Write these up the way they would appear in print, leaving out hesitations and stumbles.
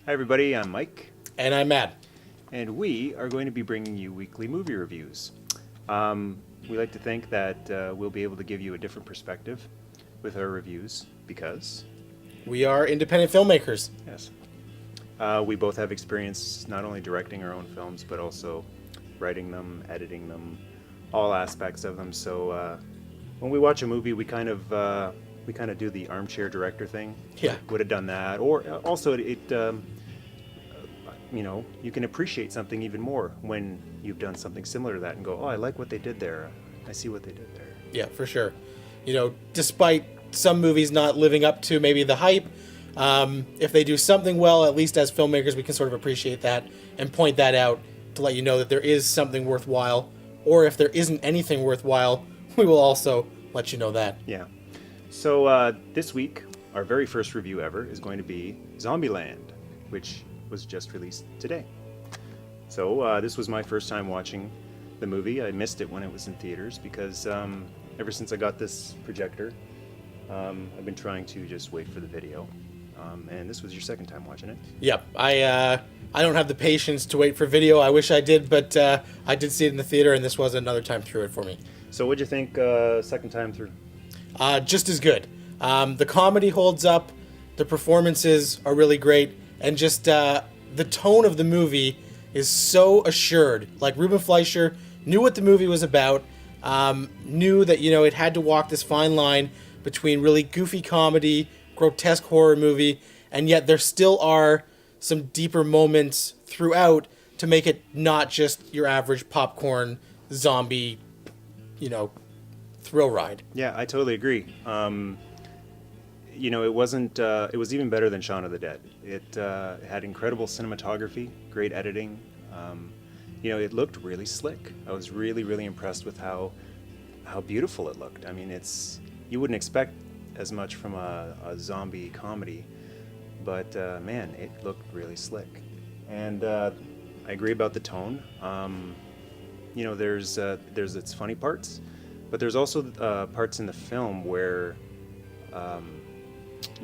Hi everybody, I'm Mike, And I'm Matt. and we are going to be bringing you weekly movie reviews. We like to think that we'll be able to give you a different perspective with our reviews because, We are independent filmmakers. yes, we both have experience not only directing our own films, but also writing them, editing them, all aspects of them. So when we watch a movie, we kind of do the armchair director thing. Yeah. Would have done that, or also you can appreciate something even more when you've done something similar to that and go, oh, I like what they did there. I see what they did there. Yeah, for sure. Despite some movies not living up to maybe the hype, if they do something well, at least as filmmakers, we can sort of appreciate that and point that out to let you know that there is something worthwhile. Or if there isn't anything worthwhile, we will also let you know that. Yeah. So this week, our very first review ever is going to be Zombieland, which was just released today. So this was my first time watching the movie. I missed it when it was in theaters because ever since I got this projector, I've been trying to just wait for the video. And this was your second time watching it. Yep, I don't have the patience to wait for video. I wish I did, but I did see it in the theater, and this was another time through it for me. So what'd you think second time through? Just as good. The comedy holds up, the performances are really great, and just the tone of the movie is so assured. Like, Ruben Fleischer knew what the movie was about, knew that, it had to walk this fine line between really goofy comedy, grotesque horror movie, and yet there still are some deeper moments throughout to make it not just your average popcorn zombie, thrill ride. Yeah, I totally agree. It wasn't. It was even better than Shaun of the Dead. It had incredible cinematography, great editing. It looked really slick. I was really, really impressed with how beautiful it looked. I mean, you wouldn't expect as much from a zombie comedy, but man, it looked really slick. And I agree about the tone. There's its funny parts, but there's also parts in the film where,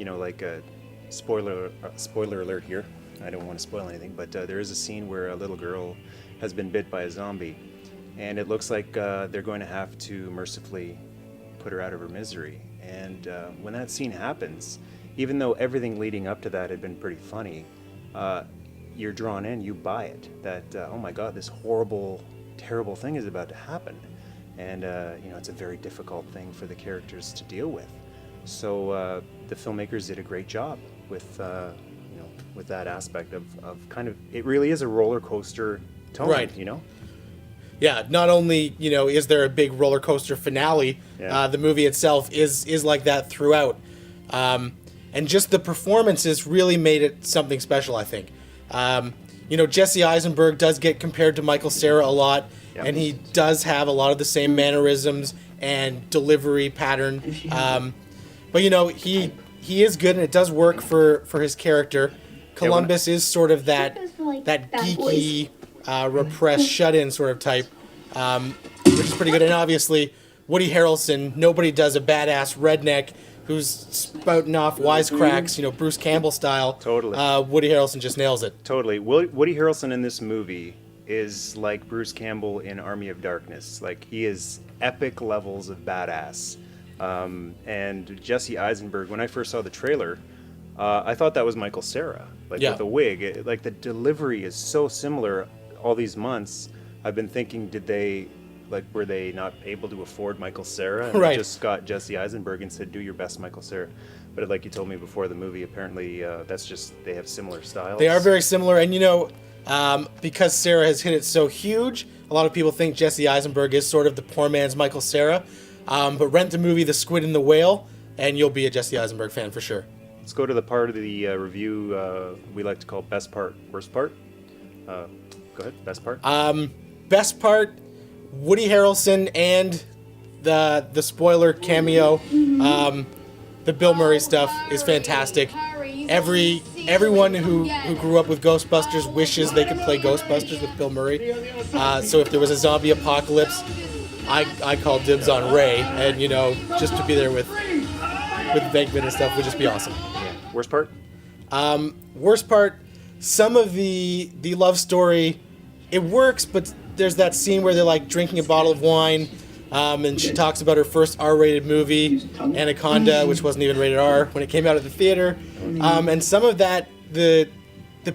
like a spoiler alert here. I don't want to spoil anything, but there is a scene where a little girl has been bit by a zombie, and it looks like they're going to have to mercifully put her out of her misery. And when that scene happens, even though everything leading up to that had been pretty funny, you're drawn in, you buy it, that, oh my God, this horrible, terrible thing is about to happen. And, it's a very difficult thing for the characters to deal with. So the filmmakers did a great job with that aspect of kind of, it really is a roller coaster tone, Right. Yeah, not only, is there a big roller coaster finale, Yeah. The movie itself is like that throughout. And just the performances really made it something special, I think. Jesse Eisenberg does get compared to Michael Cera a lot, Yep. and he does have a lot of the same mannerisms and delivery pattern. But, he is good, and it does work for his character. Columbus is sort of that geeky, repressed, shut-in sort of type, which is pretty good. And obviously, Woody Harrelson, nobody does a badass redneck who's spouting off wisecracks, Bruce Campbell style. Totally. Woody Harrelson just nails it. Totally. Woody Harrelson in this movie is like Bruce Campbell in Army of Darkness. Like, he is epic levels of badass. And Jesse Eisenberg, when I first saw the trailer, I thought that was Michael Cera, with a wig. Like, the delivery is so similar. All these months, I've been thinking, were they not able to afford Michael Cera? And Right. just got Jesse Eisenberg and said, do your best Michael Cera. But like you told me before the movie, apparently that's just, they have similar styles. They are very similar, and because Cera has hit it so huge, a lot of people think Jesse Eisenberg is sort of the poor man's Michael Cera. But rent the movie The Squid and the Whale, and you'll be a Jesse Eisenberg fan for sure. Let's go to the part of the review we like to call best part, worst part. Go ahead, best part. Best part, Woody Harrelson and the spoiler cameo. The Bill Murray stuff is fantastic. Everyone who grew up with Ghostbusters wishes they could play Ghostbusters with Bill Murray. So if there was a zombie apocalypse, I call dibs on Ray, and just to be there with Venkman and stuff would just be awesome. Yeah. Worst part? Worst part, some of the love story, it works, but there's that scene where they're like drinking a bottle of wine, and she talks about her first R-rated movie, Anaconda, which wasn't even rated R when it came out at the theater. And some of that, the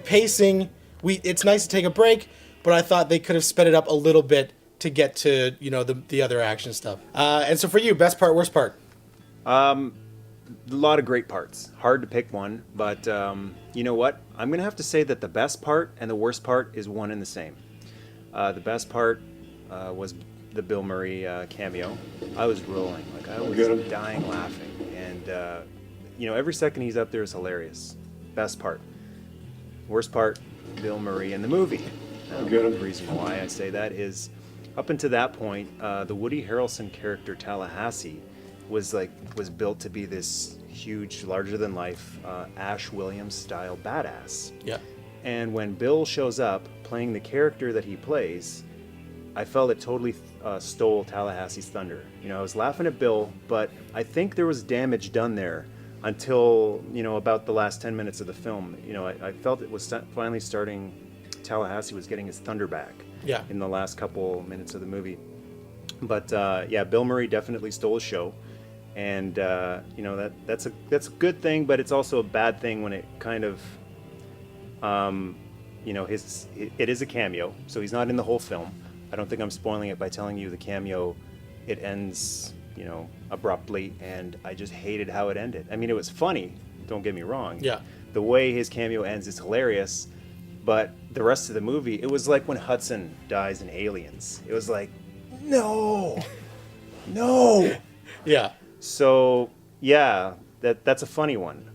pacing, it's nice to take a break, but I thought they could have sped it up a little bit to get to, the other action stuff. And so for you, best part, worst part? A lot of great parts. Hard to pick one, but you know what? I'm going to have to say that the best part and the worst part is one and the same. The best part was the Bill Murray cameo. I was rolling. Like, I was dying laughing. And, every second he's up there is hilarious. Best part. Worst part, Bill Murray in the movie. The reason why I say that is, up until that point, the Woody Harrelson character Tallahassee was built to be this huge, larger-than-life Ash Williams style badass. Yeah. And when Bill shows up playing the character that he plays, I felt it totally stole Tallahassee's thunder. I was laughing at Bill, but I think there was damage done there until about the last 10 minutes of the film. I felt it was finally starting. Tallahassee was getting his thunder back. Yeah. In the last couple minutes of the movie. But Bill Murray definitely stole his show, and that's a good thing, but it's also a bad thing when it kind of, it is a cameo, so he's not in the whole film. I don't think I'm spoiling it by telling you the cameo, it ends, abruptly, and I just hated how it ended. I mean, it was funny, don't get me wrong. Yeah. The way his cameo ends is hilarious, but the rest of the movie, it was like when Hudson dies in Aliens. It was like, no. Yeah. So, that's a funny one.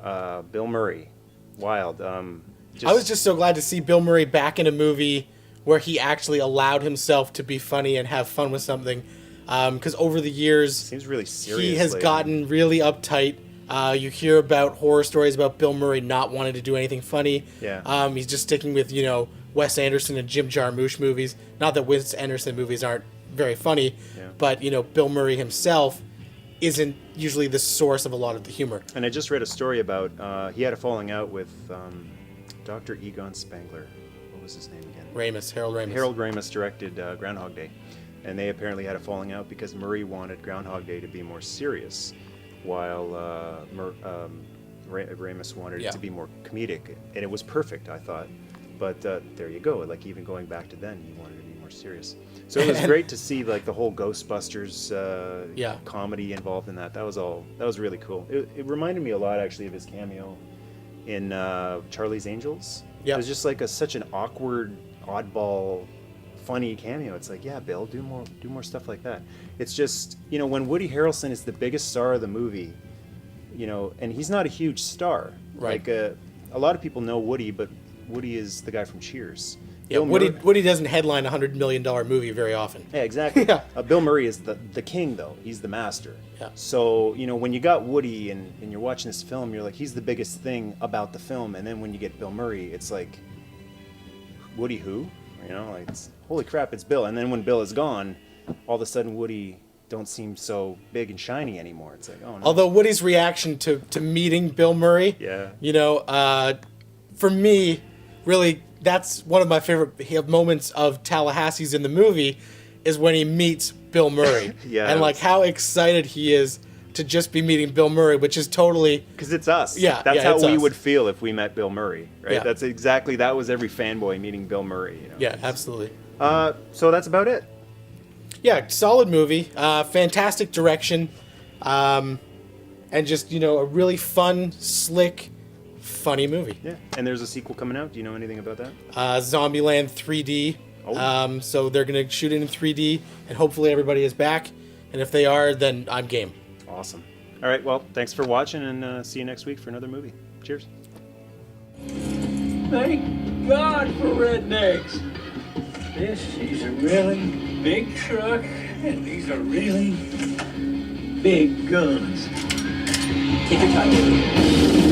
Bill Murray, wild. I was just so glad to see Bill Murray back in a movie where he actually allowed himself to be funny and have fun with something. Because over the years, seems really serious. He has gotten really uptight. You hear about horror stories about Bill Murray not wanting to do anything funny. Yeah. He's just sticking with, Wes Anderson and Jim Jarmusch movies. Not that Wes Anderson movies aren't very funny, but, Bill Murray himself isn't usually the source of a lot of the humor. And I just read a story about, he had a falling out with Dr. Egon Spengler. What was his name again? Harold Ramis. Harold Ramis directed Groundhog Day. And they apparently had a falling out because Murray wanted Groundhog Day to be more serious, while Ramis wanted it to be more comedic. And it was perfect, I thought. But there you go. Like, even going back to then, he wanted to be more serious. So it was great to see, like, the whole Ghostbusters comedy involved in that. That was really cool. It reminded me a lot, actually, of his cameo in Charlie's Angels. Yeah. It was just like such an awkward, oddball, funny cameo. It's like, yeah, Bill, do more stuff like that. It's just, when Woody Harrelson is the biggest star of the movie, and he's not a huge star. Right. Like, a lot of people know Woody, but Woody is the guy from Cheers. Yeah, Woody doesn't headline a $100 million movie very often. Yeah, exactly. Bill Murray is the king, though. He's the master. Yeah. So, when you got Woody and you're watching this film, you're like, he's the biggest thing about the film. And then when you get Bill Murray, it's like, Woody who? Like, it's, holy crap, it's Bill. And then when Bill is gone, all of a sudden Woody don't seem so big and shiny anymore. It's like, oh no. Although Woody's reaction to meeting Bill Murray, for me, really, that's one of my favorite moments of Tallahassee's in the movie, is when he meets Bill Murray. And like how excited he is to just be meeting Bill Murray, which is totally... Because it's us. Yeah, That's how we us. would feel if we met Bill Murray, right? Yeah. That was every fanboy meeting Bill Murray. Yeah, absolutely. So that's about it. Yeah, solid movie. Fantastic direction. And just, a really fun, slick, funny movie. Yeah, and there's a sequel coming out. Do you know anything about that? Zombieland 3D. Oh. So they're going to shoot it in 3D, and hopefully everybody is back. And if they are, then I'm game. Awesome. All right, well, thanks for watching, and see you next week for another movie. Cheers. Thank God for rednecks. This is a really big truck, and these are really big guns. Take your time.